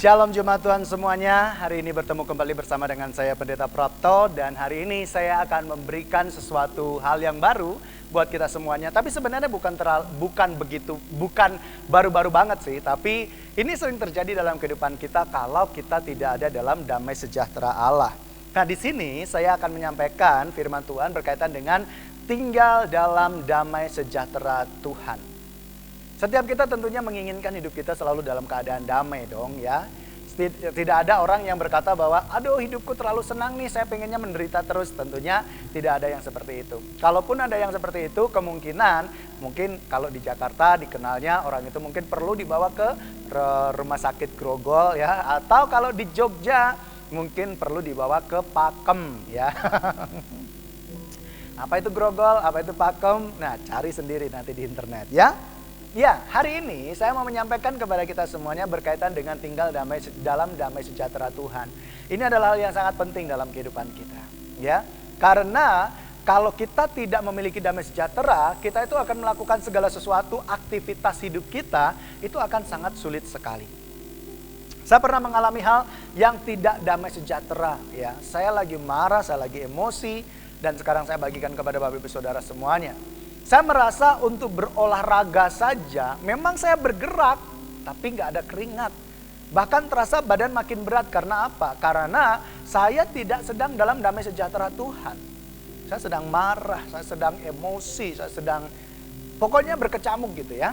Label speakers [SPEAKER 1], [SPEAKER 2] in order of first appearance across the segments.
[SPEAKER 1] Shalom Jemaat Tuhan semuanya. Hari ini bertemu kembali bersama dengan saya Pendeta Prapto. Dan hari ini saya akan memberikan sesuatu hal yang baru buat kita semuanya. Tapi sebenarnya bukan baru-baru banget sih. Tapi ini sering terjadi dalam kehidupan kita kalau kita tidak ada dalam damai sejahtera Allah. Nah, di sini saya akan menyampaikan firman Tuhan berkaitan dengan tinggal dalam damai sejahtera Tuhan. Setiap kita tentunya menginginkan hidup kita selalu dalam keadaan damai dong ya. Tidak ada orang yang berkata bahwa aduh hidupku terlalu senang nih, saya pengennya menderita terus. Tentunya tidak ada yang seperti itu. Kalaupun ada yang seperti itu, kemungkinan mungkin kalau di Jakarta dikenalnya orang itu mungkin perlu dibawa ke rumah sakit Grogol ya. Atau kalau di Jogja mungkin perlu dibawa ke Pakem ya. Apa itu Grogol, apa itu Pakem? Nah, cari sendiri nanti di internet ya. Ya, hari ini saya mau menyampaikan kepada kita semuanya berkaitan dengan tinggal dalam damai sejahtera Tuhan. Ini adalah hal yang sangat penting dalam kehidupan kita, ya. Karena kalau kita tidak memiliki damai sejahtera, kita itu akan melakukan segala sesuatu, aktivitas hidup kita itu akan sangat sulit sekali. Saya pernah mengalami hal yang tidak damai sejahtera, ya. Saya lagi marah, saya lagi emosi, dan sekarang saya bagikan kepada Bapak Ibu Saudara semuanya. Saya merasa untuk berolahraga saja, memang saya bergerak, tapi nggak ada keringat. Bahkan terasa badan makin berat, karena apa? Karena saya tidak sedang dalam damai sejahtera Tuhan. Saya sedang marah, saya sedang emosi, saya sedang pokoknya berkecamuk gitu ya.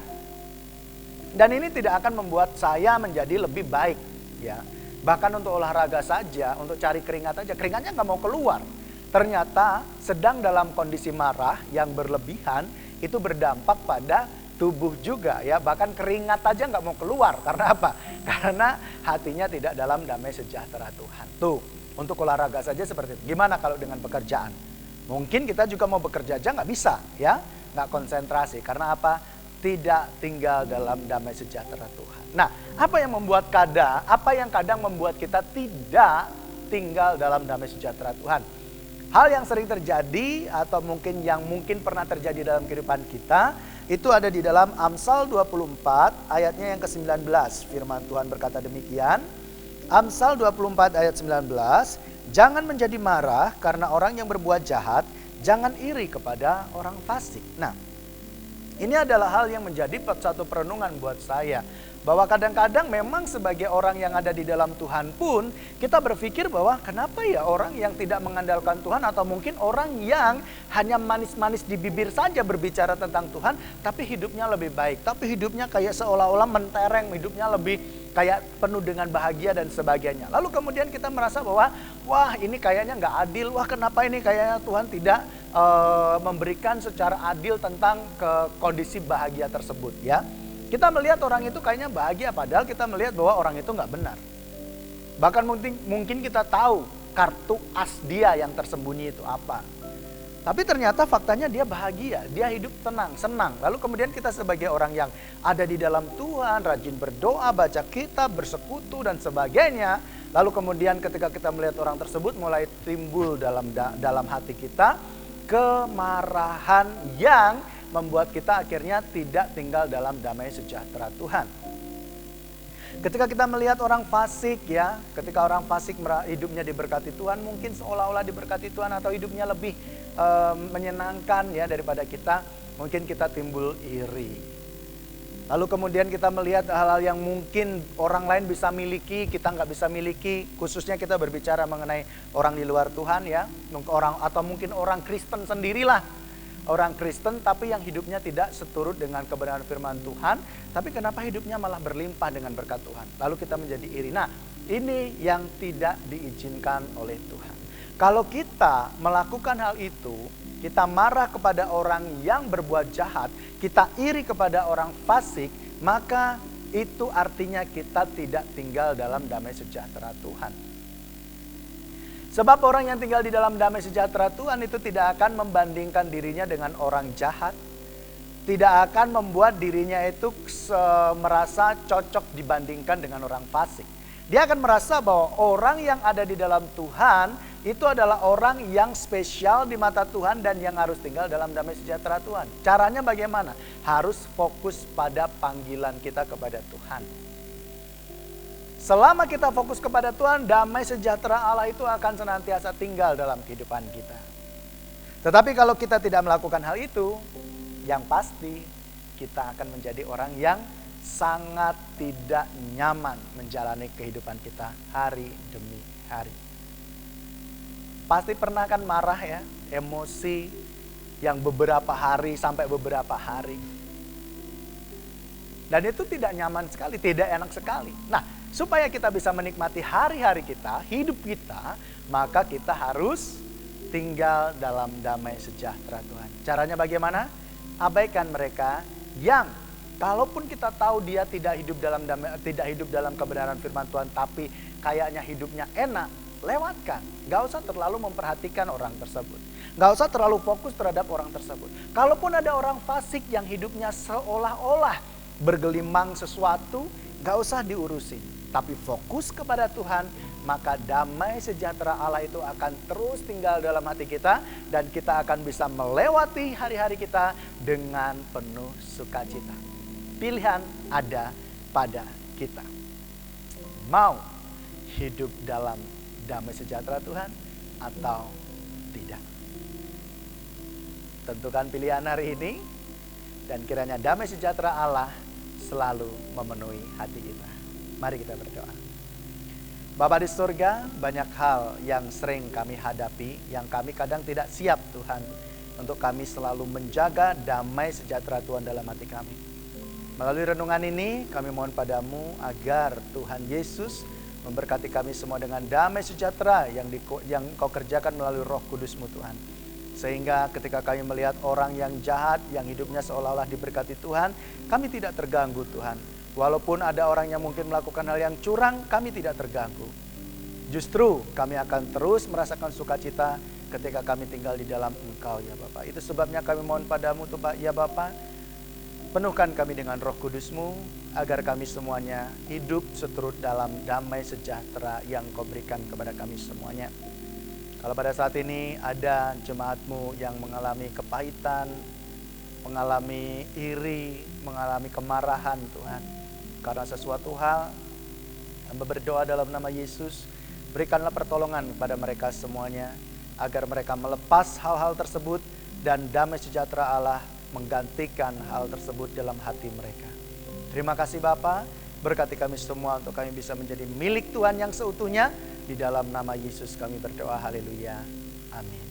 [SPEAKER 1] Dan ini tidak akan membuat saya menjadi lebih baik ya. Bahkan untuk olahraga saja, untuk cari keringat aja, keringatnya nggak mau keluar. Ternyata sedang dalam kondisi marah yang berlebihan itu berdampak pada tubuh juga ya. Bahkan keringat aja nggak mau keluar. Karena apa? Karena hatinya tidak dalam damai sejahtera Tuhan. Tuh, untuk olahraga saja seperti itu. Gimana kalau dengan pekerjaan? Mungkin kita juga mau bekerja aja nggak bisa ya. Nggak konsentrasi. Karena apa? Tidak tinggal dalam damai sejahtera Tuhan. Nah, apa yang kadang membuat kita tidak tinggal dalam damai sejahtera Tuhan? Hal yang sering terjadi atau mungkin pernah terjadi dalam kehidupan kita itu ada di dalam Amsal 24 ayatnya yang ke-19. Firman Tuhan berkata demikian. Amsal 24 ayat 19, jangan menjadi marah karena orang yang berbuat jahat, jangan iri kepada orang fasik. Nah, ini adalah hal yang menjadi satu perenungan buat saya. Bahwa kadang-kadang memang sebagai orang yang ada di dalam Tuhan pun kita berpikir bahwa kenapa ya orang yang tidak mengandalkan Tuhan atau mungkin orang yang hanya manis-manis di bibir saja berbicara tentang Tuhan tapi hidupnya lebih baik. Tapi hidupnya kayak seolah-olah mentereng, hidupnya lebih kayak penuh dengan bahagia dan sebagainya. Lalu kemudian kita merasa bahwa wah ini kayaknya nggak adil, wah kenapa ini kayaknya Tuhan tidak memberikan secara adil tentang kondisi bahagia tersebut ya. Kita melihat orang itu kayaknya bahagia padahal kita melihat bahwa orang itu nggak benar. Bahkan mungkin kita tahu kartu as dia yang tersembunyi itu apa. Tapi ternyata faktanya dia bahagia, dia hidup tenang, senang. Lalu kemudian kita sebagai orang yang ada di dalam Tuhan, rajin berdoa, baca kitab, bersekutu dan sebagainya. Lalu kemudian ketika kita melihat orang tersebut mulai timbul dalam hati kita kemarahan yang membuat kita akhirnya tidak tinggal dalam damai sejahtera Tuhan. Ketika kita melihat orang fasik ya, ketika orang fasik hidupnya diberkati Tuhan, mungkin seolah-olah diberkati Tuhan atau hidupnya lebih menyenangkan ya daripada kita, mungkin kita timbul iri. Lalu kemudian kita melihat hal-hal yang mungkin orang lain bisa miliki, kita nggak bisa miliki. Khususnya kita berbicara mengenai orang di luar Tuhan ya, atau mungkin orang Kristen sendirilah. Orang Kristen tapi yang hidupnya tidak seturut dengan kebenaran firman Tuhan. Tapi kenapa hidupnya malah berlimpah dengan berkat Tuhan. Lalu kita menjadi iri. Nah, ini yang tidak diizinkan oleh Tuhan. Kalau kita melakukan hal itu, kita marah kepada orang yang berbuat jahat, kita iri kepada orang fasik, maka itu artinya kita tidak tinggal dalam damai sejahtera Tuhan. Sebab orang yang tinggal di dalam damai sejahtera Tuhan itu tidak akan membandingkan dirinya dengan orang jahat. Tidak akan membuat dirinya itu merasa cocok dibandingkan dengan orang fasik. Dia akan merasa bahwa orang yang ada di dalam Tuhan itu adalah orang yang spesial di mata Tuhan dan yang harus tinggal dalam damai sejahtera Tuhan. Caranya bagaimana? Harus fokus pada panggilan kita kepada Tuhan. Selama kita fokus kepada Tuhan, damai sejahtera Allah itu akan senantiasa tinggal dalam kehidupan kita. Tetapi kalau kita tidak melakukan hal itu, yang pasti kita akan menjadi orang yang sangat tidak nyaman menjalani kehidupan kita hari demi hari. Pasti pernah kan marah ya, emosi yang beberapa hari sampai beberapa hari. Dan itu tidak nyaman sekali, tidak enak sekali. Nah, supaya kita bisa menikmati hari-hari kita, hidup kita, maka kita harus tinggal dalam damai sejahtera Tuhan. Caranya bagaimana? Abaikan mereka yang kalaupun kita tahu dia tidak hidup dalam kebenaran firman Tuhan, tapi kayaknya hidupnya enak, lewatkan. Gak usah terlalu memperhatikan orang tersebut. Gak usah terlalu fokus terhadap orang tersebut. Kalaupun ada orang fasik yang hidupnya seolah-olah bergelimang sesuatu, gak usah diurusi. Tapi fokus kepada Tuhan, maka damai sejahtera Allah itu akan terus tinggal dalam hati kita. Dan kita akan bisa melewati hari-hari kita dengan penuh sukacita. Pilihan ada pada kita. Mau hidup dalam damai sejahtera Tuhan atau tidak? Tentukan pilihan hari ini. Dan kiranya damai sejahtera Allah selalu memenuhi hati kita. Mari kita berdoa. Bapa di surga, banyak hal yang sering kami hadapi, yang kami kadang tidak siap Tuhan, untuk kami selalu menjaga damai sejahtera Tuhan dalam hati kami. Melalui renungan ini, kami mohon padamu agar Tuhan Yesus memberkati kami semua dengan damai sejahtera yang kau kerjakan melalui Roh Kudus-Mu Tuhan. Sehingga ketika kami melihat orang yang jahat, yang hidupnya seolah-olah diberkati Tuhan, kami tidak terganggu Tuhan. Walaupun ada orang yang mungkin melakukan hal yang curang, kami tidak terganggu. Justru kami akan terus merasakan sukacita ketika kami tinggal di dalam Engkau ya Bapa. Itu sebabnya kami mohon padamu tuh Pak, ya Bapa, penuhkan kami dengan Roh Kudus-Mu, agar kami semuanya hidup seturut dalam damai sejahtera yang Kau berikan kepada kami semuanya. Kalau pada saat ini ada jemaat-Mu yang mengalami kepahitan, mengalami iri, mengalami kemarahan Tuhan, karena sesuatu hal, hamba berdoa dalam nama Yesus, berikanlah pertolongan kepada mereka semuanya, agar mereka melepas hal-hal tersebut dan damai sejahtera Allah menggantikan hal tersebut dalam hati mereka. Terima kasih Bapa, berkati kami semua untuk kami bisa menjadi milik Tuhan yang seutuhnya. Di dalam nama Yesus kami berdoa, haleluya, amin.